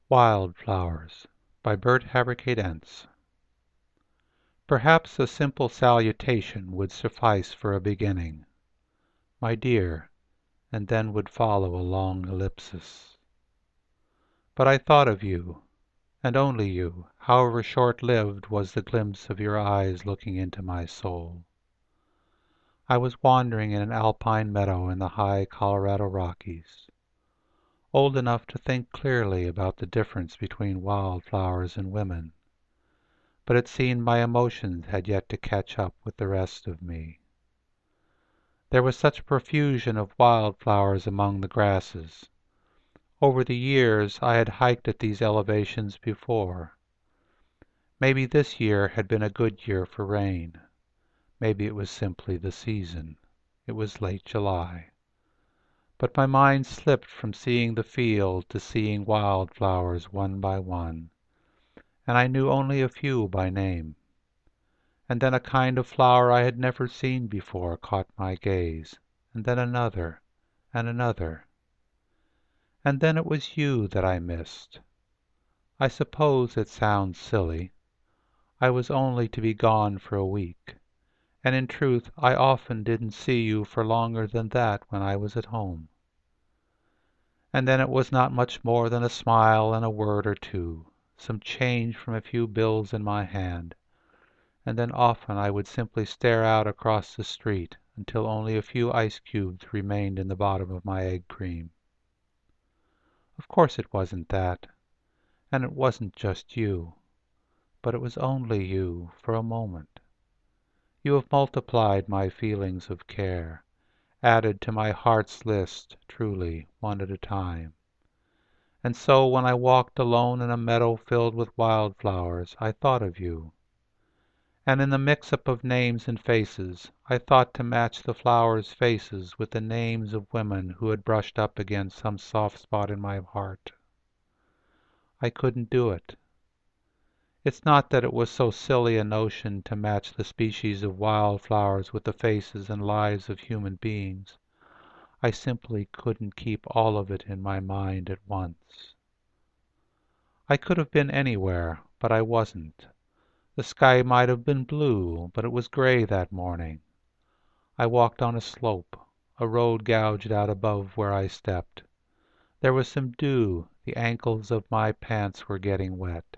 Wildflowers by Bert Haverkade Entz. Perhaps a simple salutation would suffice for a beginning, "My dear," and then would follow a long ellipsis. But I thought of you, and only you, however short-lived was the glimpse of your eyes looking into my soul. I was wandering in an alpine meadow in the high Colorado Rockies, old enough to think clearly about the difference between wildflowers and women, but it seemed my emotions had yet to catch up with the rest of me. There was such a profusion of wildflowers among the grasses. Over the years I had hiked at these elevations before. Maybe this year had been a good year for rain. Maybe it was simply the season. It was late July. But my mind slipped from seeing the field to seeing wildflowers one by one, and I knew only a few by name. And then a kind of flower I had never seen before caught my gaze, and then another, and another. And then it was you that I missed. I suppose it sounds silly. I was only to be gone for a week, and in truth I often didn't see you for longer than that when I was at home. And then it was not much more than a smile and a word or two, some change from a few bills in my hand, and then often I would simply stare out across the street until only a few ice cubes remained in the bottom of my egg cream. Of course it wasn't that, and it wasn't just you, but it was only you for a moment. You have multiplied my feelings of care, added to my heart's list, truly, one at a time. And so when I walked alone in a meadow filled with wildflowers, I thought of you. And in the mix-up of names and faces, I thought to match the flowers' faces with the names of women who had brushed up against some soft spot in my heart. I couldn't do it. It's not that it was so silly a notion to match the species of wildflowers with the faces and lives of human beings. I simply couldn't keep all of it in my mind at once. I could have been anywhere, but I wasn't. The sky might have been blue, but it was gray that morning. I walked on a slope, a road gouged out above where I stepped. There was some dew, the ankles of my pants were getting wet.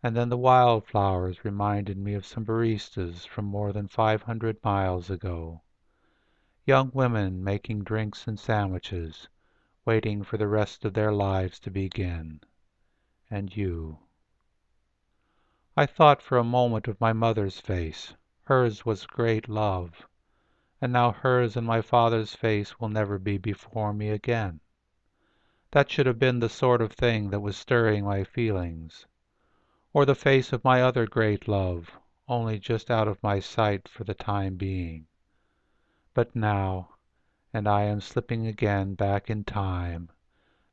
And then the wildflowers reminded me of some baristas from more than 500 miles ago. Young women making drinks and sandwiches, waiting for the rest of their lives to begin. And you. I thought for a moment of my mother's face. Hers was great love. And now hers and my father's face will never be before me again. That should have been the sort of thing that was stirring my feelings. Or the face of my other great love, only just out of my sight for the time being. But now, and I am slipping again back in time,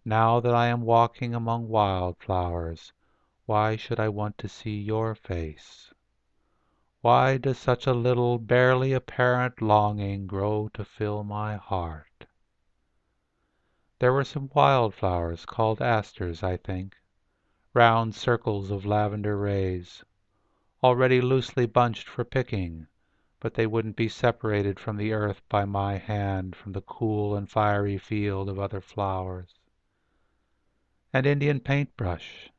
now that I am walking among wildflowers, why should I want to see your face? Why does such a little, barely apparent longing grow to fill my heart? There were some wildflowers called asters, I think, round circles of lavender rays, already loosely bunched for picking, but they wouldn't be separated from the earth by my hand from the cool and fiery field of other flowers. And Indian paintbrush,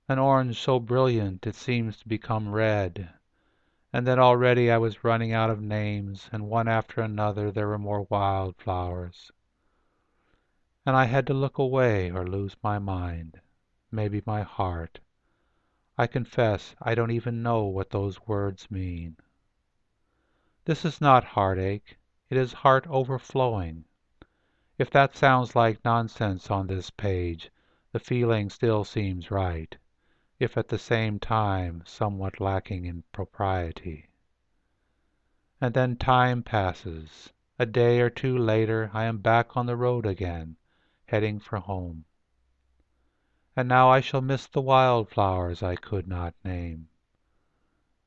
an orange so brilliant it seems to become red. And then already I was running out of names, and one after another there were more wildflowers. And I had to look away or lose my mind, maybe my heart. I confess I don't even know what those words mean. This is not heartache, it is heart overflowing. If that sounds like nonsense on this page, the feeling still seems right, if at the same time somewhat lacking in propriety. And then time passes. A day or two later I am back on the road again, heading for home. And now I shall miss the wildflowers I could not name.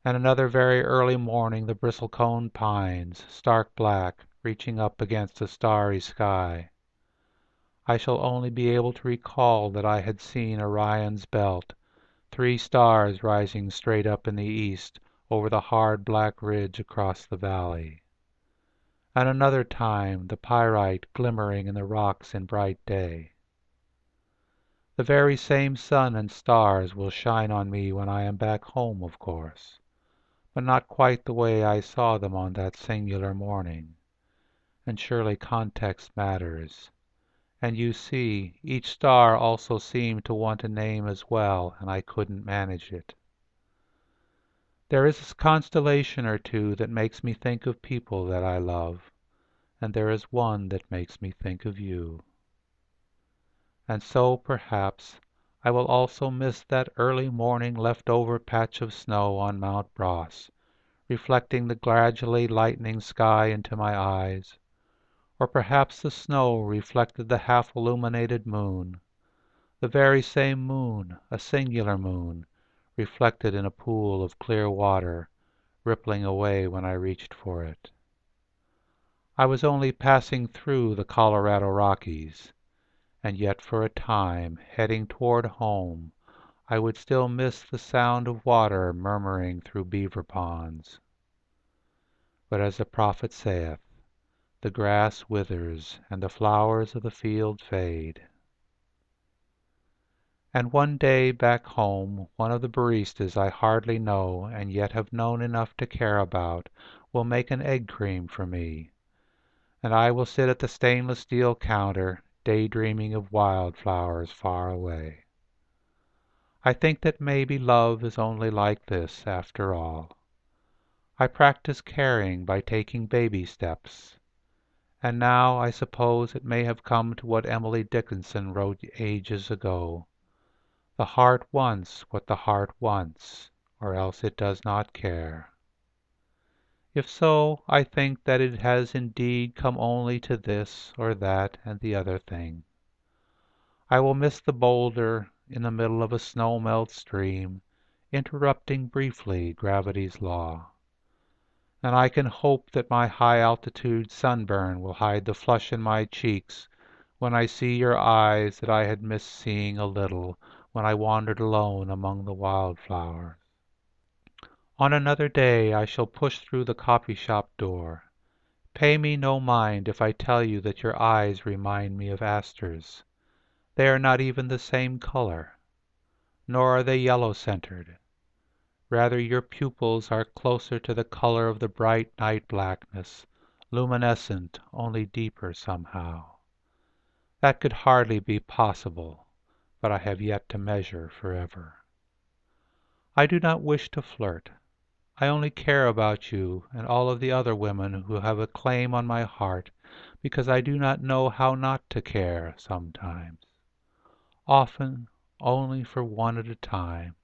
And another very early morning the bristlecone pines, stark black, reaching up against a starry sky. I shall only be able to recall that I had seen Orion's belt, 3 stars rising straight up in the east over the hard black ridge across the valley. And another time the pyrite glimmering in the rocks in bright day. The very same sun and stars will shine on me when I am back home, of course, but not quite the way I saw them on that singular morning. And surely context matters. And you see, each star also seemed to want a name as well, and I couldn't manage it. There is a constellation or two that makes me think of people that I love, and there is one that makes me think of you. And so, perhaps, I will also miss that early morning left-over patch of snow on Mount Bras, reflecting the gradually lightening sky into my eyes, or perhaps the snow reflected the half-illuminated moon, the very same moon, a singular moon, reflected in a pool of clear water, rippling away when I reached for it. I was only passing through the Colorado Rockies, and yet for a time, heading toward home, I would still miss the sound of water murmuring through beaver ponds. But as the prophet saith, the grass withers and the flowers of the field fade. And one day back home one of the baristas I hardly know and yet have known enough to care about will make an egg cream for me, and I will sit at the stainless steel counter daydreaming of wildflowers far away. I think that maybe love is only like this after all. I practice caring by taking baby steps, and now I suppose it may have come to what Emily Dickinson wrote ages ago. The heart wants what the heart wants, or else it does not care. If so, I think that it has indeed come only to this or that and the other thing. I will miss the boulder in the middle of a snow-melt stream, interrupting briefly gravity's law. And I can hope that my high-altitude sunburn will hide the flush in my cheeks when I see your eyes that I had missed seeing a little when I wandered alone among the wildflowers. On another day I shall push through the coffee-shop door. Pay me no mind if I tell you that your eyes remind me of asters. They are not even the same color, nor are they yellow-centered. Rather your pupils are closer to the color of the bright night blackness, luminescent, only deeper somehow. That could hardly be possible, but I have yet to measure forever. I do not wish to flirt. I only care about you and all of the other women who have a claim on my heart because I do not know how not to care sometimes. Often, only for one at a time.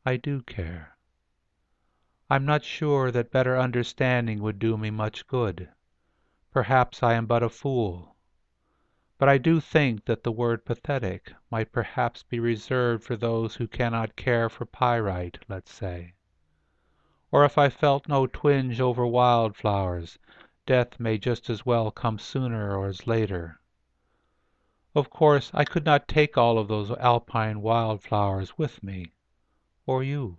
I do care. I'm not sure that better understanding would do me much good. Perhaps I am but a fool. But I do think that the word pathetic might perhaps be reserved for those who cannot care for pyrite, let's say. Or if I felt no twinge over wildflowers, death may just as well come sooner or as later. Of course, I could not take all of those alpine wildflowers with me, or you.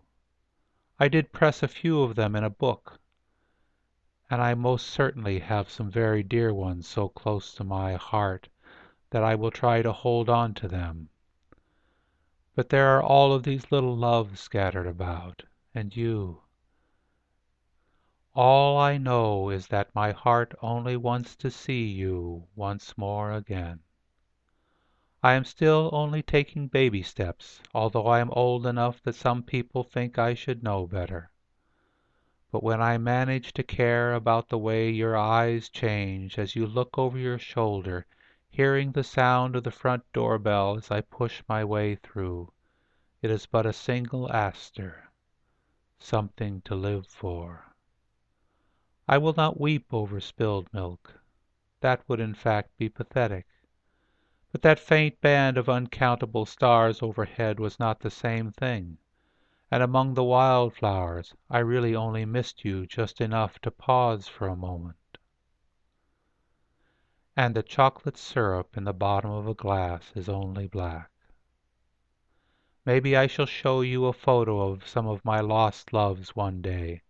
I did press a few of them in a book, and I most certainly have some very dear ones so close to my heart that I will try to hold on to them. But there are all of these little loves scattered about, and you. All I know is that my heart only wants to see you once more again. I am still only taking baby steps, although I am old enough that some people think I should know better. But when I manage to care about the way your eyes change as you look over your shoulder, hearing the sound of the front door-bell as I push my way through, it is but a single aster, something to live for. I will not weep over spilled milk. That would in fact be pathetic. But that faint band of uncountable stars overhead was not the same thing, and among the wildflowers I really only missed you just enough to pause for a moment. and the chocolate syrup in the bottom of a glass is only black. Maybe I shall show you a photo of some of my lost loves one day,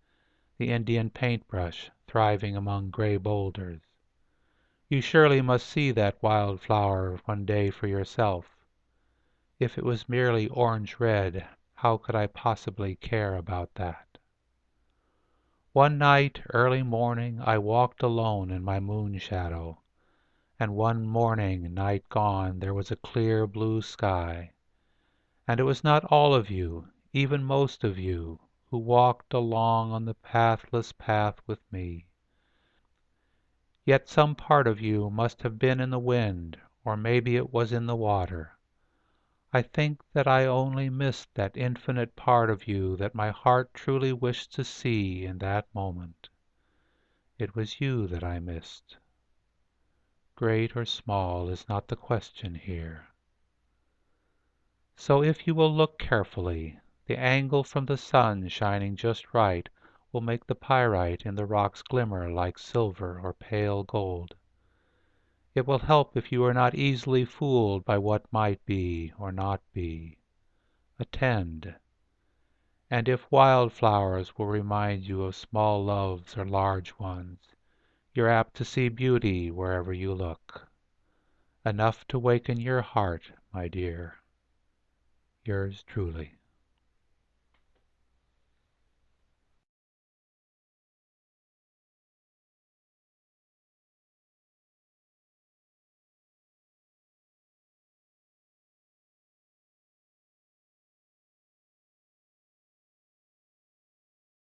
the Indian paintbrush thriving among gray boulders. You surely must see that wildflower one day for yourself. If it was merely orange-red, how could I possibly care about that? One night, early morning, I walked alone in my moon shadow, and one morning, night gone, there was a clear blue sky. And it was not all of you, even most of you, who walked along on the pathless path with me. Yet some part of you must have been in the wind, or maybe it was in the water. I think that I only missed that infinite part of you that my heart truly wished to see in that moment. It was you that I missed. Great or small is not the question here. So if you will look carefully, the angle from the sun shining just right will make the pyrite in the rocks glimmer like silver or pale gold. It will help if you are not easily fooled by what might be or not be. Attend. And if wildflowers will remind you of small loves or large ones, you're apt to see beauty wherever you look. Enough to waken your heart, my dear. Yours truly.